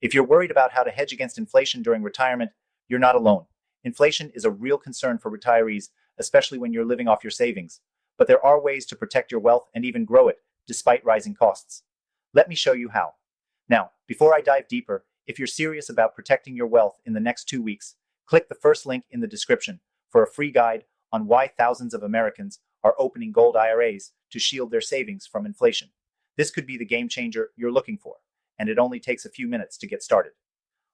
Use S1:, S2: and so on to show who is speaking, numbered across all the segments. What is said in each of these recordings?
S1: If you're worried about how to hedge against inflation during retirement, you're not alone. Inflation is a real concern for retirees, especially when you're living off your savings. But there are ways to protect your wealth and even grow it, despite rising costs. Let me show you how. Now, before I dive deeper, if you're serious about protecting your wealth in the next 2 weeks, click the first link in the description for a free guide on why thousands of Americans are opening gold IRAs to shield their savings from inflation. This could be the game changer you're looking for, and it only takes a few minutes to get started.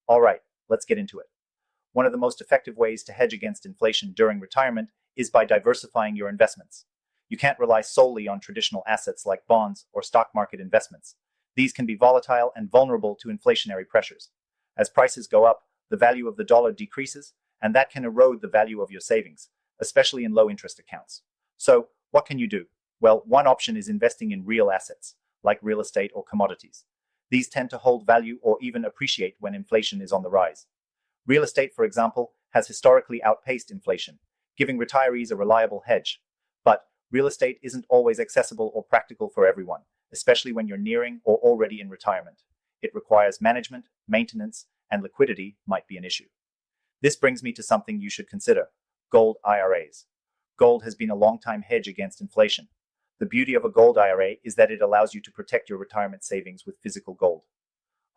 S1: All right, let's get into it. One of the most effective ways to hedge against inflation during retirement is by diversifying your investments. You can't rely solely on traditional assets like bonds or stock market investments. These can be volatile and vulnerable to inflationary pressures. As prices go up, the value of the dollar decreases, and that can erode the value of your savings, especially in low-interest accounts. So, what can you do? Well, one option is investing in real assets, like real estate or commodities. These tend to hold value or even appreciate when inflation is on the rise. Real estate, for example, has historically outpaced inflation, giving retirees a reliable hedge. But real estate isn't always accessible or practical for everyone, especially when you're nearing or already in retirement. It requires management, maintenance, and liquidity might be an issue. This brings me to something you should consider: gold IRAs. Gold has been a long-time hedge against inflation. The beauty of a gold IRA is that it allows you to protect your retirement savings with physical gold.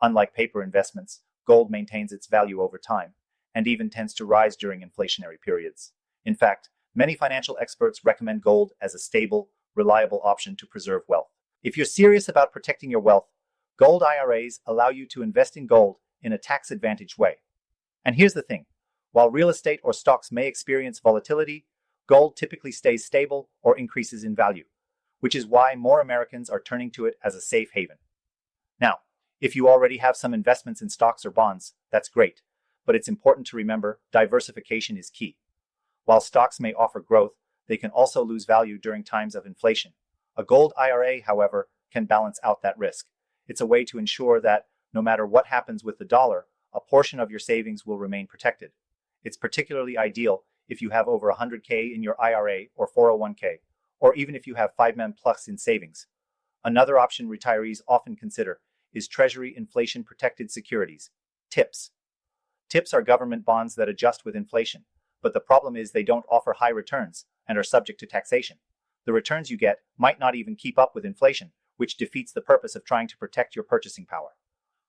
S1: Unlike paper investments, gold maintains its value over time, and even tends to rise during inflationary periods. In fact, many financial experts recommend gold as a stable, reliable option to preserve wealth. If you're serious about protecting your wealth, gold IRAs allow you to invest in gold in a tax-advantaged way. And here's the thing: while real estate or stocks may experience volatility, gold typically stays stable or increases in value, which is why more Americans are turning to it as a safe haven. Now, if you already have some investments in stocks or bonds, that's great, but it's important to remember diversification is key. While stocks may offer growth, they can also lose value during times of inflation. A gold IRA, however, can balance out that risk. It's a way to ensure that, no matter what happens with the dollar, a portion of your savings will remain protected. It's particularly ideal if you have over 100K in your IRA or 401K, or even if you have 5M plus in savings. Another option retirees often consider is Treasury inflation-protected securities, TIPS. TIPS are government bonds that adjust with inflation, but the problem is they don't offer high returns and are subject to taxation. The returns you get might not even keep up with inflation, which defeats the purpose of trying to protect your purchasing power.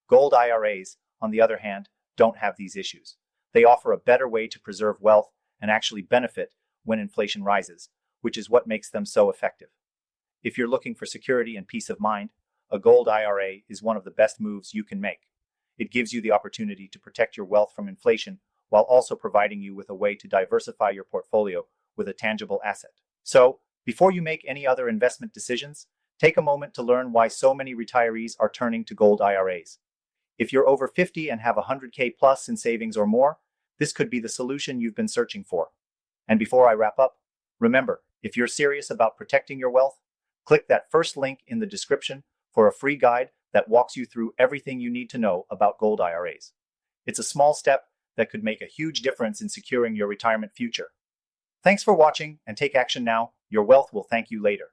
S1: Gold IRAs, on the other hand, don't have these issues. They offer a better way to preserve wealth and actually benefit when inflation rises, which is what makes them so effective. If you're looking for security and peace of mind, a gold IRA is one of the best moves you can make. It gives you the opportunity to protect your wealth from inflation while also providing you with a way to diversify your portfolio with a tangible asset. So, before you make any other investment decisions, take a moment to learn why so many retirees are turning to gold IRAs. If you're over 50 and have 100K plus in savings or more, this could be the solution you've been searching for. And before I wrap up, remember, if you're serious about protecting your wealth, click that first link in the description for a free guide that walks you through everything you need to know about gold IRAs. It's a small step that could make a huge difference in securing your retirement future. Thanks for watching, and take action now. Your wealth will thank you later.